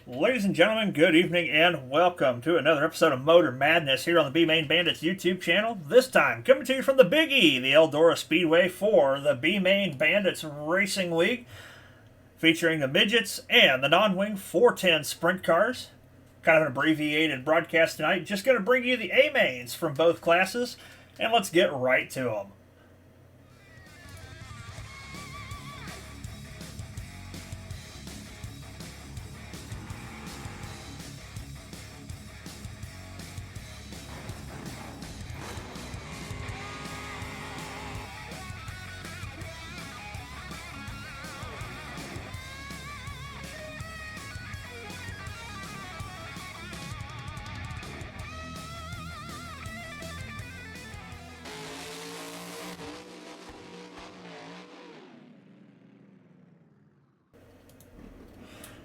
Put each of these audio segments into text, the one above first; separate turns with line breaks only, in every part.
Ladies and gentlemen, good evening and welcome to another episode of Motor Madness here on the B-Main Bandits YouTube channel. This time, coming to you from the Big E, the Eldora Speedway for the B-Main Bandits Racing League, featuring the Midgets and the non-wing 410 sprint cars. Kind of an abbreviated broadcast tonight. Just going to bring you the A-Mains from both classes, and let's get right to them.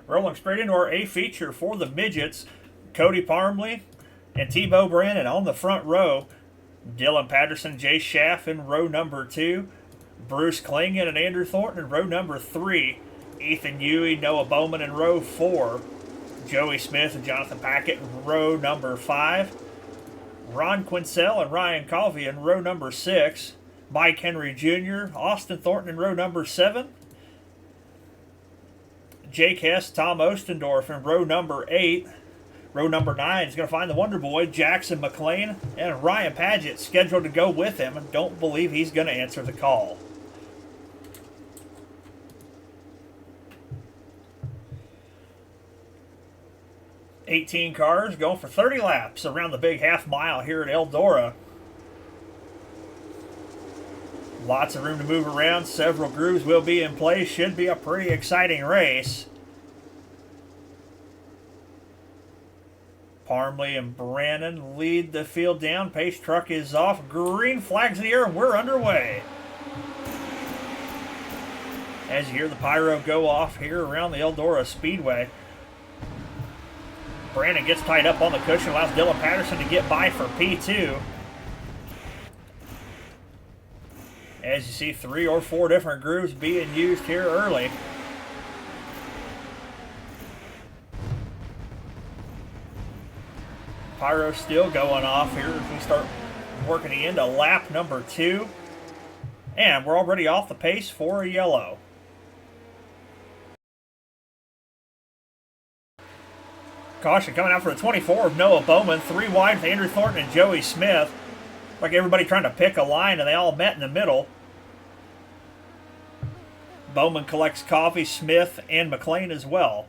Rolling straight into our A feature for the Midgets, Cody Parmley and Tebow Brandon on the front row. Dylan Patterson, Jay Schaff in row number 2. Bruce Klingen and Andrew Thornton in row number 3. Ethan Huey, Noah Bowman in row 4. Joey Smith and Jonathan Packett in row number 5. Ron Quincell and Ryan Colvey in row number 6. Mike Henry Jr., Austin Thornton in row number 7. Jake Hess, Tom Ostendorf in row number 8. Row number 9 is going to find the Wonder Boy, Jackson McLean, and Ryan Paget scheduled to go with him. Don't believe he's going to answer the call. "18 cars going for 30 laps around the big half mile here at Eldora. Lots of room to move around. Several grooves will be in place. Should be a pretty exciting race. Parmley and Brannon lead the field down. Pace truck is off. Green flags in the air, and we're underway. As you hear the pyro go off here around the Eldora Speedway. Brannon gets tied up on the cushion, allows Dylan Patterson to get by for P2. As you see, 3 or 4 different grooves being used here early. Pyro still going off here as we start working into lap number 2. And we're already off the pace for a yellow. Caution coming out for the 24 of Noah Bowman. 3 wide for Andrew Thornton and Joey Smith. Like everybody trying to pick a line, and they all met in the middle. Bowman collects Coffey, Smith, and McLean as well.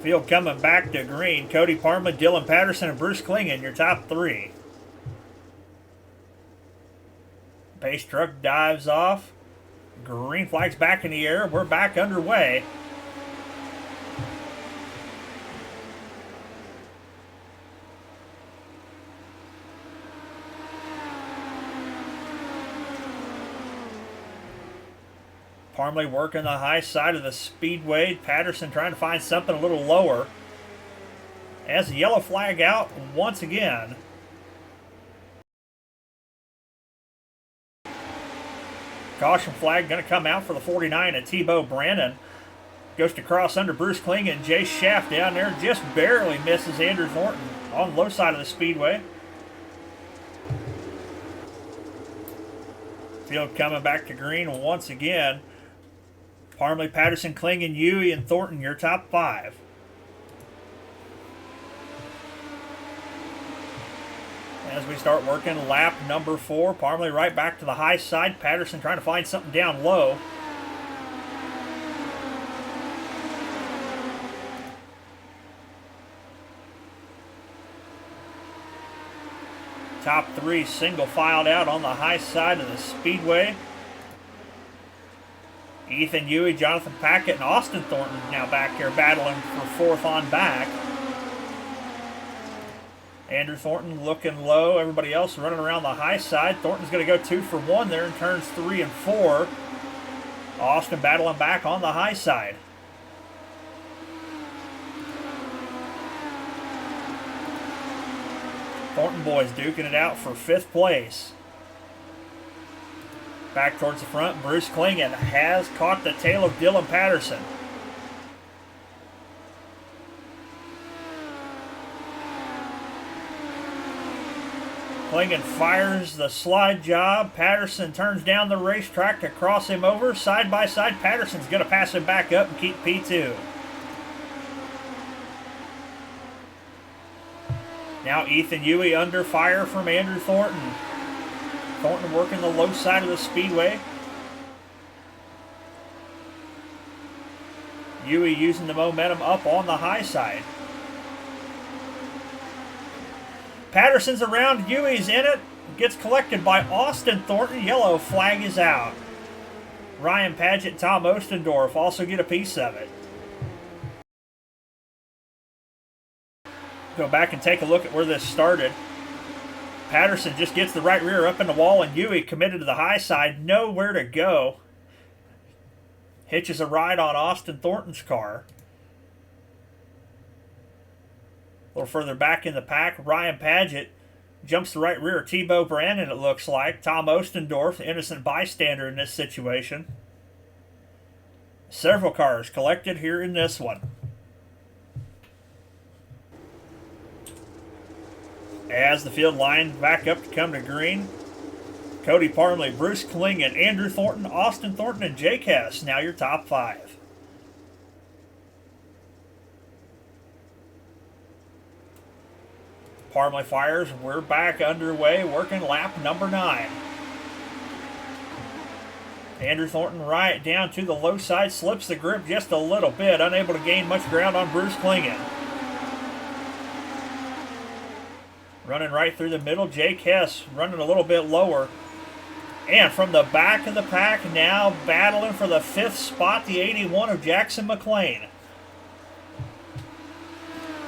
Field coming back to green. Cody Parmley, Dylan Patterson, and Bruce Klingen, your top 3. Pace truck dives off. Green flag's back in the air. We're back underway. Parmley working the high side of the speedway. Patterson trying to find something a little lower. As the yellow flag out once again. Caution flag going to come out for the 49 of Tebow Brandon. Goes to cross under Bruce Klingen. Jay Schaff down there just barely misses Andrew Thornton on the low side of the speedway. Field coming back to green once again. Parmley, Patterson, Klingen, Huey, and Thornton, your top 5. As we start working lap number 4, Parmley right back to the high side. Patterson trying to find something down low. Top 3 single filed out on the high side of the speedway. Ethan Huey, Jonathan Packett, and Austin Thornton now back here battling for 4th on back. Andrew Thornton looking low. Everybody else running around the high side. Thornton's going to go 2 for 1 there in turns 3 and 4. Austin battling back on the high side. Thornton boys duking it out for 5th place. Back towards the front, Bruce Klingon has caught the tail of Dylan Patterson. Klingon fires the slide job. Patterson turns down the racetrack to cross him over. Side by side, Patterson's going to pass him back up and keep P2. Now Ethan Huey under fire from Andrew Thornton. Thornton working the low side of the speedway. Huey using the momentum up on the high side. Patterson's around, Huey's in it. Gets collected by Austin Thornton. Yellow flag is out. Ryan Padgett, Tom Ostendorf also get a piece of it. Go back and take a look at where this started. Patterson just gets the right rear up in the wall, and Huey committed to the high side. Nowhere to go. Hitches a ride on Austin Thornton's car. A little further back in the pack, Ryan Padgett jumps the right rear of Tebow Brandon, it looks like. Tom Ostendorf, innocent bystander in this situation. Several cars collected here in this one. As the field lines back up to come to green, Cody Parmley, Bruce Klingon, Andrew Thornton, Austin Thornton, and Jake Hess, now your top 5. Parmley fires, we're back underway, working lap number 9. Andrew Thornton right down to the low side, slips the grip just a little bit, unable to gain much ground on Bruce Klingon. Running right through the middle, Jake Hess running a little bit lower. And from the back of the pack, now battling for the 5th spot, the 81 of Jackson McLean.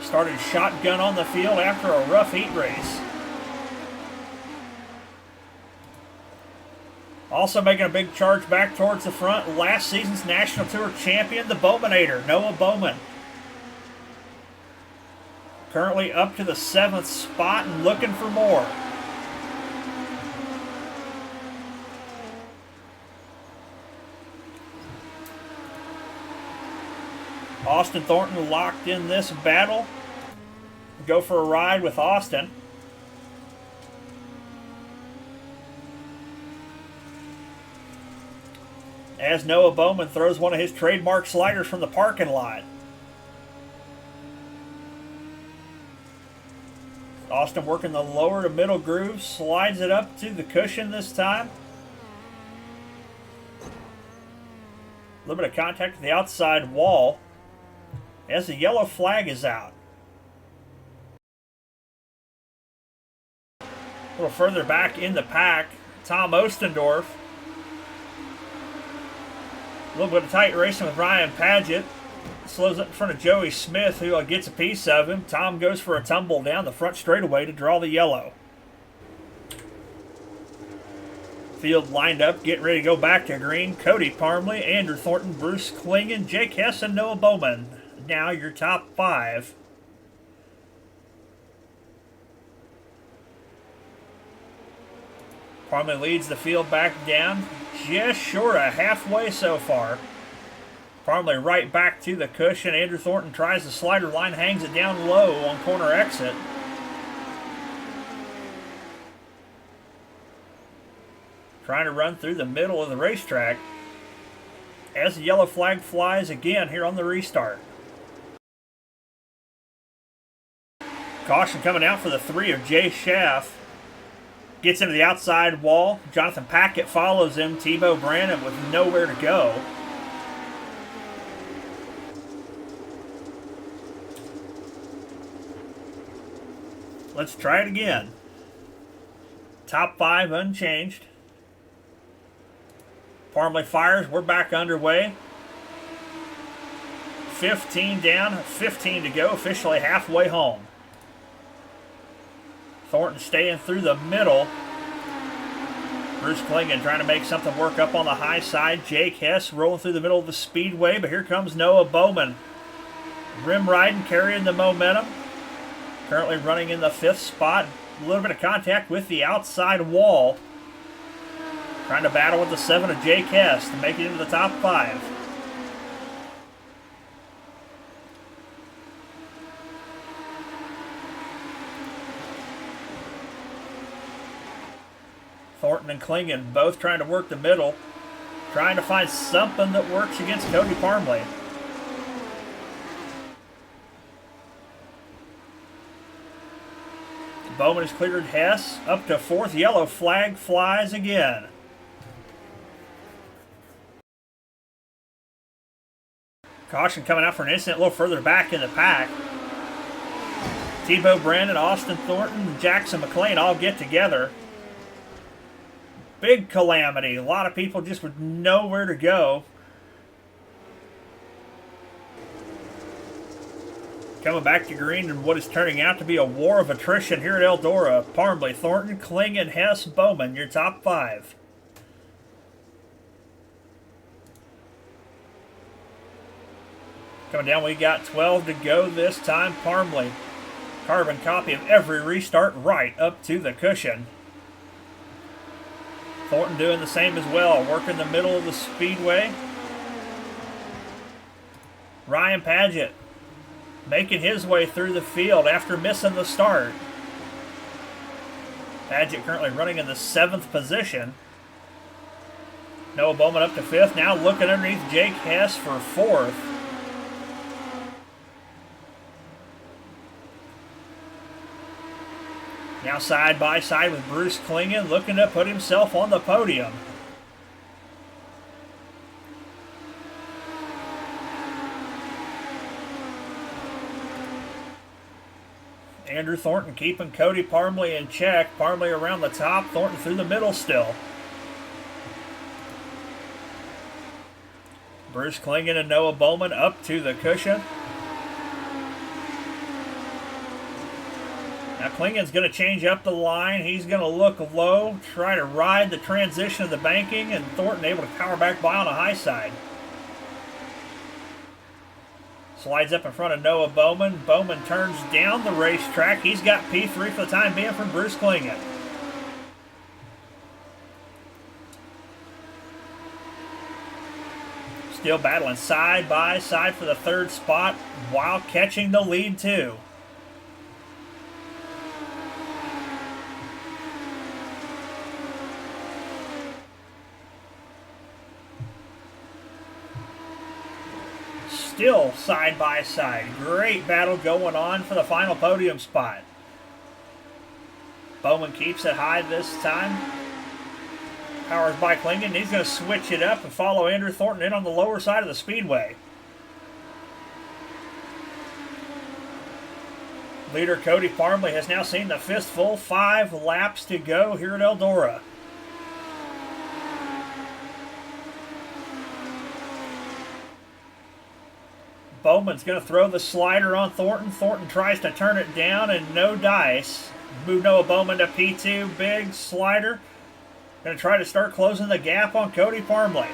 Started shotgun on the field after a rough heat race. Also making a big charge back towards the front, last season's National Tour champion, the Bowmanator, Noah Bowman. Currently up to the 7th spot and looking for more. Austin Thornton locked in this battle. Go for a ride with Austin. As Noah Bowman throws one of his trademark sliders from the parking lot. Austin working the lower to middle groove, slides it up to the cushion this time. A little bit of contact with the outside wall as the yellow flag is out. A little further back in the pack, Tom Ostendorf. A little bit of tight racing with Ryan Padgett. Slows up in front of Joey Smith, who gets a piece of him. Tom goes for a tumble down the front straightaway to draw the yellow. Field lined up, getting ready to go back to green. Cody Parmley, Andrew Thornton, Bruce Klingon, Jake Hess, and Noah Bowman. Now your top 5. Parmley leads the field back down, just short of halfway so far. Parmley right back to the cushion. Andrew Thornton tries the slider line, hangs it down low on corner exit. Trying to run through the middle of the racetrack as the yellow flag flies again here on the restart. Caution coming out for the 3 of Jay Schaff. Gets into the outside wall. Jonathan Packett follows him. Tebow Brandon with nowhere to go. Let's try it again. Top 5 unchanged. Parmley fires. We're back underway. 15 down, 15 to go. Officially halfway home. Thornton staying through the middle. Bruce Klingon trying to make something work up on the high side. Jake Hess rolling through the middle of the speedway, but here comes Noah Bowman. Rim riding, carrying the momentum. Currently running in the 5th spot. A little bit of contact with the outside wall. Trying to battle with the 7 of Jake Hess to make it into the top 5. Thornton and Klingon both trying to work the middle, trying to find something that works against Cody Parmley. Bowman has cleared Hess up to 4th. Yellow flag flies again. Caution coming out for an incident a little further back in the pack. Tebow Brandon, Austin Thornton, and Jackson McLean all get together. Big calamity. A lot of people just with nowhere to go. Coming back to green in what is turning out to be a war of attrition here at Eldora. Parmley, Thornton, Klingon, Hess, Bowman, your top 5. Coming down, we got 12 to go this time. Parmley, carbon copy of every restart right up to the cushion. Thornton doing the same as well, working the middle of the speedway. Ryan Paget making his way through the field after missing the start. Paget currently running in the 7th position. Noah Bowman up to 5th, now looking underneath Jake Hess for 4th. Now side by side with Bruce Klingon, looking to put himself on the podium. Andrew Thornton keeping Cody Parmley in check. Parmley around the top, Thornton through the middle still. Bruce Klingon and Noah Bowman up to the cushion. Now Klingon's going to change up the line. He's going to look low, try to ride the transition of the banking, and Thornton able to power back by on the high side. Slides up in front of Noah Bowman. Bowman turns down the racetrack. He's got P3 for the time being from Bruce Klingon. Still battling side by side for the 3rd spot while catching the lead too. Still side by side. Great battle going on for the final podium spot. Bowman keeps it high this time. Powers by Klingon. He's going to switch it up and follow Andrew Thornton in on the lower side of the speedway. Leader Cody Parmley has now seen the fistful. 5 laps to go here at Eldora. Bowman's going to throw the slider on Thornton. Thornton tries to turn it down and no dice. Move Noah Bowman to P2. Big slider. Going to try to start closing the gap on Cody Parmley.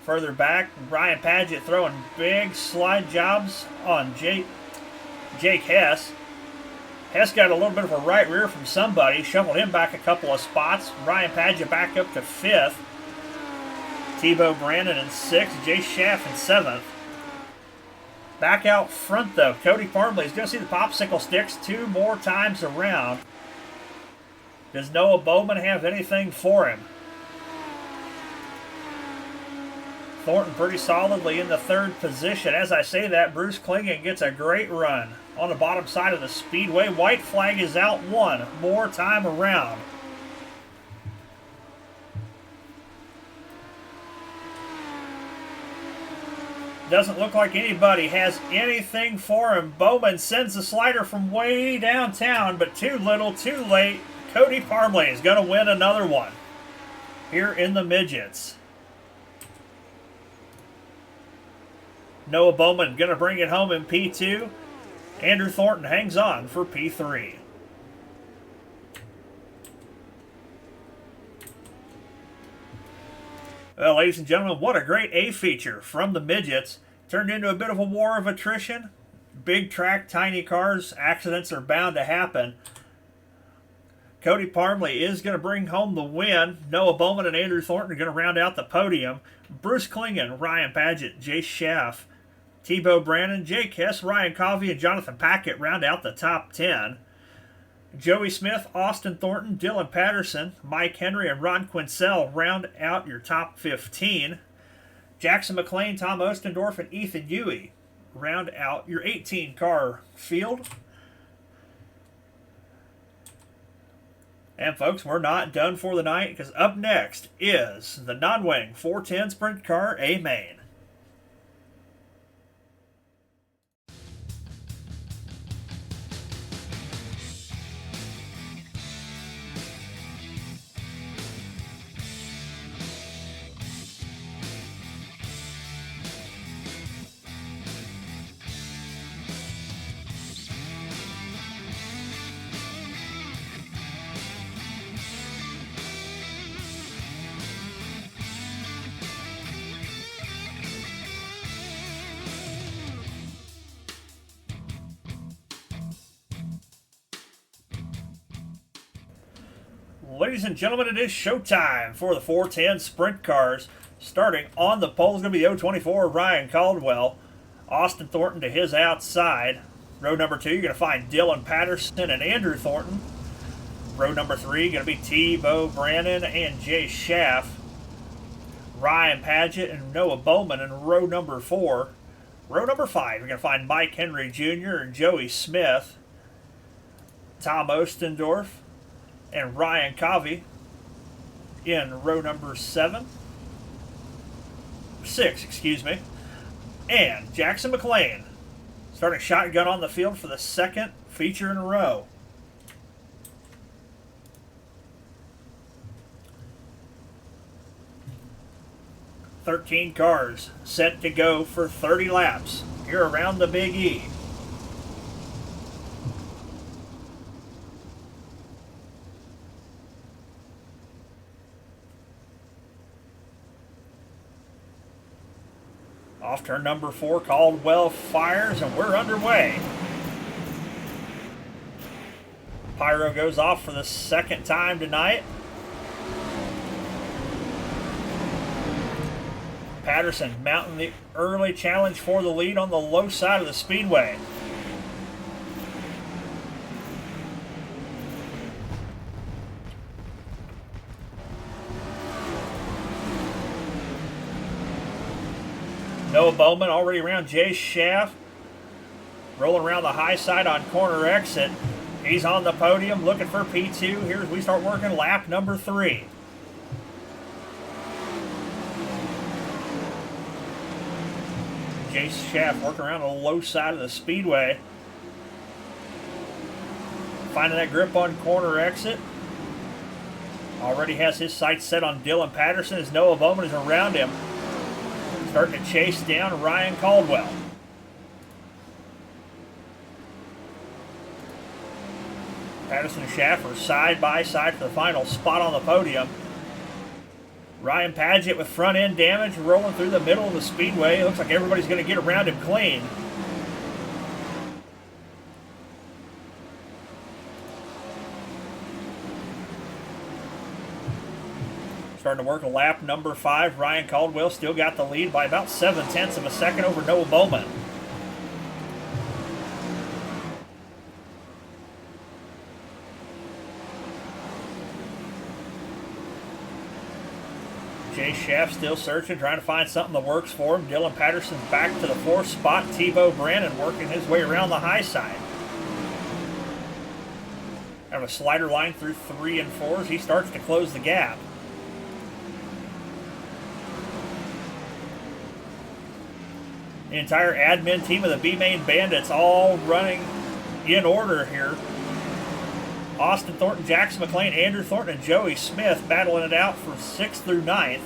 Further back, Ryan Paget throwing big slide jobs on Jake Hess. Hess got a little bit of a right rear from somebody, shuffled him back a couple of spots. Ryan Paget back up to 5th. Tebow Brandon in 6th. Jay Schaff in 7th. Back out front, though, Cody Parmley is going to see the popsicle sticks 2 more times around. Does Noah Bowman have anything for him? Thornton pretty solidly in the 3rd position. As I say that, Bruce Klingon gets a great run on the bottom side of the speedway. White flag is out 1 more time around. Doesn't look like anybody has anything for him. Bowman sends the slider from way downtown, but too little, too late. Cody Parmley is going to win another one here in the Midgets. Noah Bowman going to bring it home in P2. Andrew Thornton hangs on for P3. Well, ladies and gentlemen, what a great A feature from the Midgets. Turned into a bit of a war of attrition. big track, tiny cars, accidents are bound to happen. Cody Parmley is going to bring home the win. Noah Bowman and Andrew Thornton are going to round out the podium. Bruce Klingon, Ryan Paget, Jace Schaff, Tebow Brannon, Jake Hess, Ryan Covey, and Jonathan Packett round out the top 10. Joey Smith, Austin Thornton, Dylan Patterson, Mike Henry, and Ron Quincell round out your top 15. Jackson McLean, Tom Ostendorf, and Ethan Huey round out your 18-car field. And folks, we're not done for the night, because up next is the non-wing 410 Sprint Car A Main. Ladies and gentlemen, it is showtime for the 410 Sprint Cars. Starting on the pole is going to be the 024 Ryan Caldwell. Austin Thornton to his outside. Row number 2, you're going to find Dylan Patterson and Andrew Thornton. Row number 3, going to be Tebow Brannon and Jay Schaff. Ryan Paget and Noah Bowman in row number 4. Row number 5, you're going to find Mike Henry Jr. and Joey Smith. Tom Ostendorf and Ryan Covey in row number 6, and Jackson McLean starting shotgun on the field for the second feature in a row. "13 cars set to go for 30 laps here around the Big E. Off turn number 4, Caldwell fires, and we're underway. Pyro goes off for the second time tonight. Patterson mounting the early challenge for the lead on the low side of the speedway. Noah Bowman already around Jay Schaff. Rolling around the high side on corner exit. He's on the podium looking for P2. Here as we start working lap number 3. Jay Schaff working around the low side of the speedway. Finding that grip on corner exit. Already has his sights set on Dylan Patterson as Noah Bowman is around him. Starting to chase down Ryan Caldwell. Patterson and Schaff are side by side for the final spot on the podium. Ryan Paget with front end damage rolling through the middle of the speedway. It looks like everybody's going to get around him clean. Starting to work a lap number 5. Ryan Caldwell still got the lead by about 0.7 of a second over Noah Bowman. Jay Schaff still searching, trying to find something that works for him. Dylan Patterson's back to the 4th spot. Tebow Brannon working his way around the high side. Have a slider line through 3 and 4 as he starts to close the gap. The entire admin team of the B-Main Bandits all running in order here. Austin Thornton, Jackson McLean, Andrew Thornton, and Joey Smith battling it out from 6th through 9th.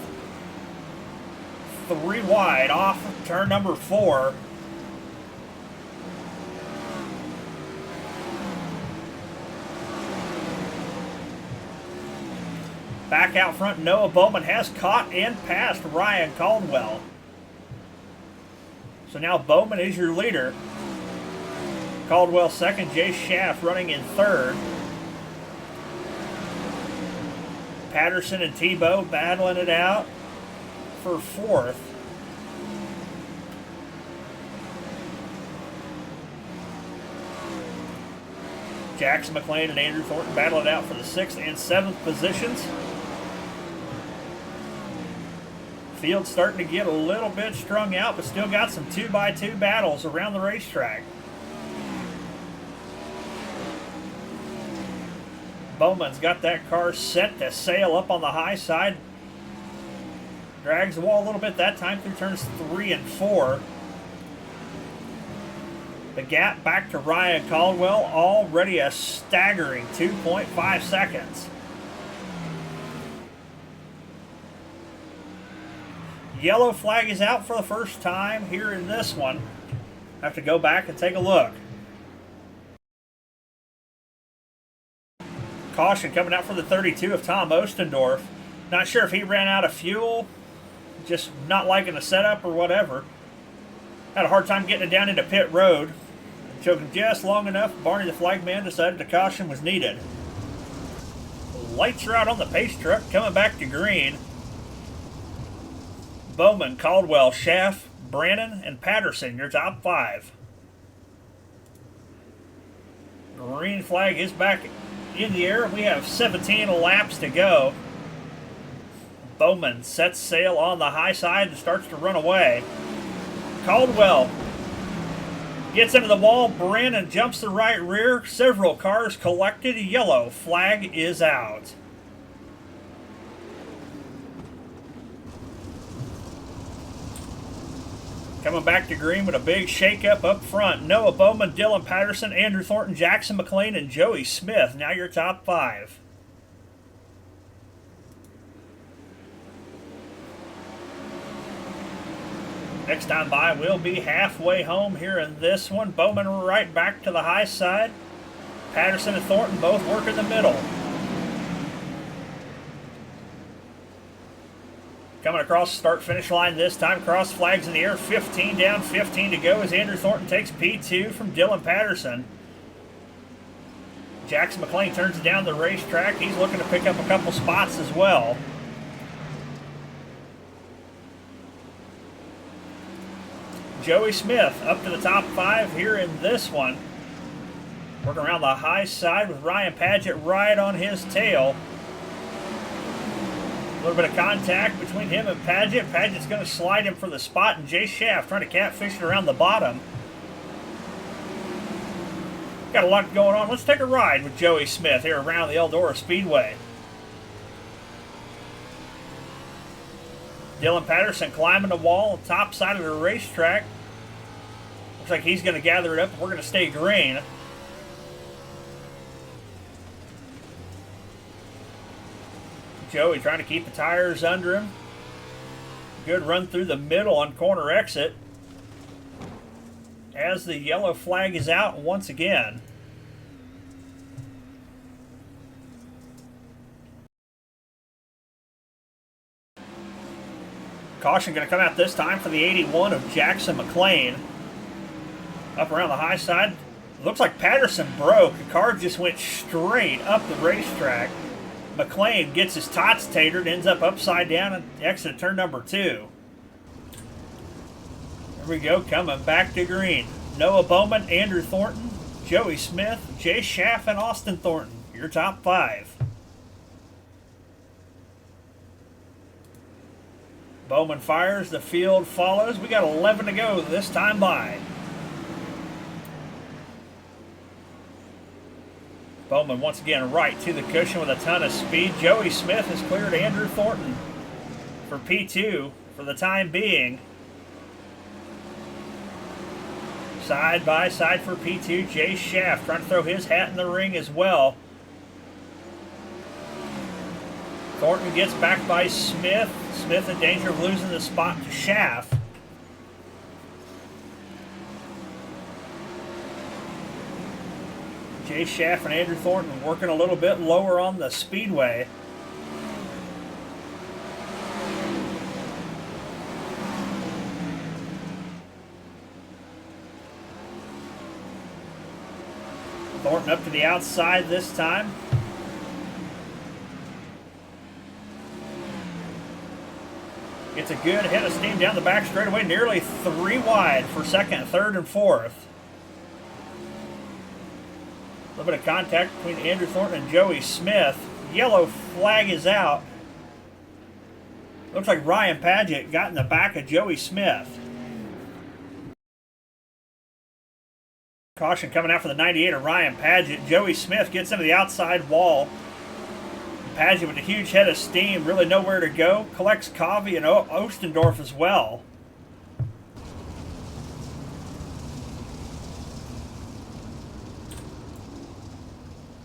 3 wide off turn number 4. Back out front, Noah Bowman has caught and passed Ryan Caldwell. So now Bowman is your leader. Caldwell second, Jay Schaff running in third. Patterson and Tebow battling it out for fourth. Jackson McLean and Andrew Thornton battle it out for the 6th and 7th positions. Field's starting to get a little bit strung out, but still got some 2x2 battles around the racetrack. Bowman's got that car set to sail up on the high side. Drags the wall a little bit that time through turns 3 and 4. The gap back to Ryan Caldwell, already a staggering 2.5 seconds. Yellow flag is out for the first time here in this one. Have to go back and take a look. Caution coming out for the 32 of Tom Ostendorf. Not sure if he ran out of fuel, just not liking the setup or whatever. Had a hard time getting it down into pit road. Choking just long enough, Barney the flagman decided the caution was needed. Lights are out on the pace truck, coming back to green. Bowman, Caldwell, Schaff, Brannon, and Patterson, your top 5. Green flag is back in the air. We have 17 laps to go. Bowman sets sail on the high side and starts to run away. Caldwell gets into the wall. Brannon jumps the right rear. Several cars collected. Yellow flag is out. Coming back to green with a big shakeup up front. Noah Bowman, Dylan Patterson, Andrew Thornton, Jackson McLean, and Joey Smith. Now your top 5. Next time by, we'll be halfway home here in this one. Bowman right back to the high side. Patterson and Thornton both work in the middle. Coming across the start-finish line this time. Cross flags in the air. 15 down, 15 to go as Andrew Thornton takes P2 from Dylan Patterson. Jackson McLean turns it down the racetrack. He's looking to pick up a couple spots as well. Joey Smith up to the top 5 here in this one. Working around the high side with Ryan Padgett right on his tail. A little bit of contact between him and Padgett. Padgett's going to slide him for the spot, and Jay Schaff trying to catfish it around the bottom. Got a lot going on. Let's take a ride with Joey Smith here around the Eldora Speedway. Dylan Patterson climbing the wall on the top side of the racetrack. Looks like he's going to gather it up. We're going to stay green. Joey trying to keep the tires under him. Good run through the middle on corner exit. As the yellow flag is out once again. Caution going to come out this time for the 81 of Jackson McLean. Up around the high side. Looks like Patterson broke. The car just went straight up the racetrack. McLean gets his tots tatered, ends up upside down and exit turn number 2. There we go, coming back to green. Noah Bowman, Andrew Thornton, Joey Smith, Jay Schaff, and Austin Thornton. Your top 5. Bowman fires, the field follows. We got 11 to go this time by. Bowman once again right to the cushion with a ton of speed. Joey Smith has cleared Andrew Thornton for P2 for the time being. Side by side for P2, Jay Schaff trying to throw his hat in the ring as well. Thornton gets back by Smith. Smith in danger of losing the spot to Schaff. Jay Schaff and Andrew Thornton working a little bit lower on the speedway. Thornton up to the outside this time. Gets a good head of steam down the back straightaway, nearly 3 wide for second, third, and fourth. A little bit of contact between Andrew Thornton and Joey Smith. Yellow flag is out. Looks like Ryan Paget got in the back of Joey Smith. Caution coming out for the 98 of Ryan Paget. Joey Smith gets into the outside wall. Paget with a huge head of steam, really nowhere to go. Collects Covey and Ostendorf as well.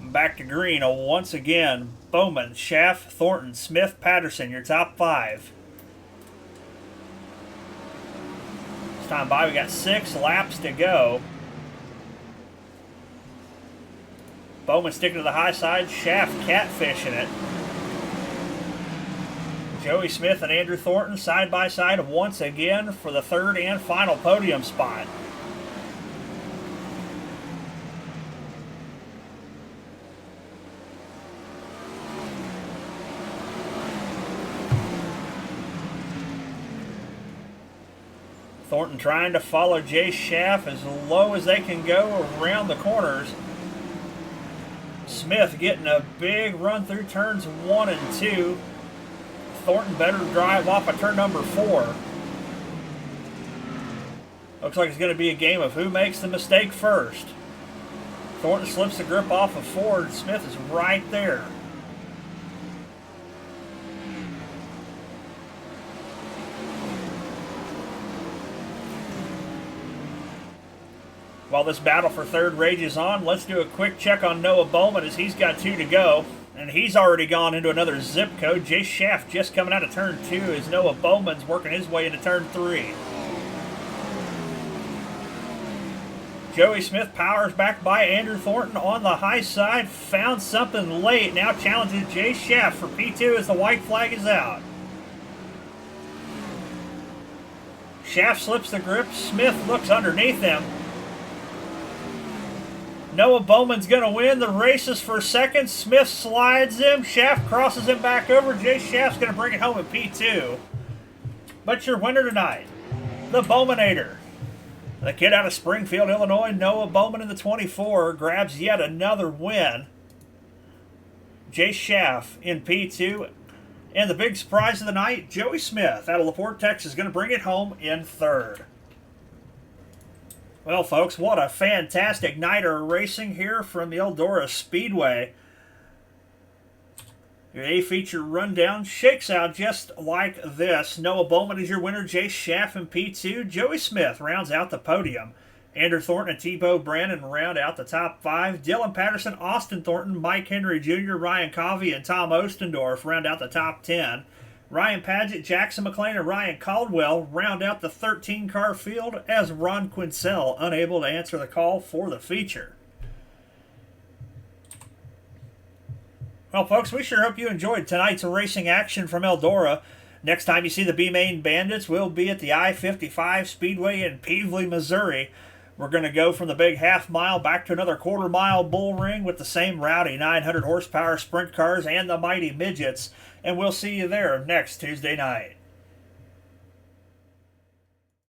Back to green once again. Bowman, Schaff, Thornton, Smith, Patterson, your top 5. This time by, we got 6 laps to go. Bowman sticking to the high side, Schaff catfishing it. Joey Smith and Andrew Thornton side by side once again for the third and final podium spot. Thornton trying to follow Jay Schaff as low as they can go around the corners. Smith getting a big run through turns 1 and 2. Thornton better drive off of turn number 4. Looks like it's going to be a game of who makes the mistake first. Thornton slips the grip off of Ford. Smith is right there. While this battle for third rages on, let's do a quick check on Noah Bowman as he's got 2 to go. And he's already gone into another zip code. Jay Schaff just coming out of turn 2 as Noah Bowman's working his way into turn 3. Joey Smith powers back by Andrew Thornton on the high side. Found something late. Now challenges Jay Schaff for P2 as the white flag is out. Schaff slips the grip. Smith looks underneath him. Noah Bowman's going to win. The race is for second. Smith slides him. Schaff crosses him back over. Jay Schaff's going to bring it home at P2. But your winner tonight, the Bowmanator. The kid out of Springfield, Illinois, Noah Bowman in the 24, grabs yet another win. Jay Schaff in P2. And the big surprise of the night, Joey Smith out of LaPorte, Texas, is going to bring it home in third. Well, folks, what a fantastic night of racing here from the Eldora Speedway. Your A-feature rundown shakes out just like this. Noah Bowman is your winner. Jay Schaff in P2. Joey Smith rounds out the podium. Andrew Thornton and T-Bo Brandon round out the top 5. Dylan Patterson, Austin Thornton, Mike Henry Jr., Ryan Covey, and Tom Ostendorf round out the top 10. Ryan Paget, Jackson McLean, and Ryan Caldwell round out the 13-car field as Ron Quincell unable to answer the call for the feature. Well, folks, we sure hope you enjoyed tonight's racing action from Eldora. Next time you see the B-Main Bandits, we'll be at the I-55 Speedway in Peevely, Missouri. We're going to go from the big half-mile back to another quarter-mile bull ring with the same rowdy 900-horsepower sprint cars and the mighty Midgets. And we'll see you there next Tuesday night.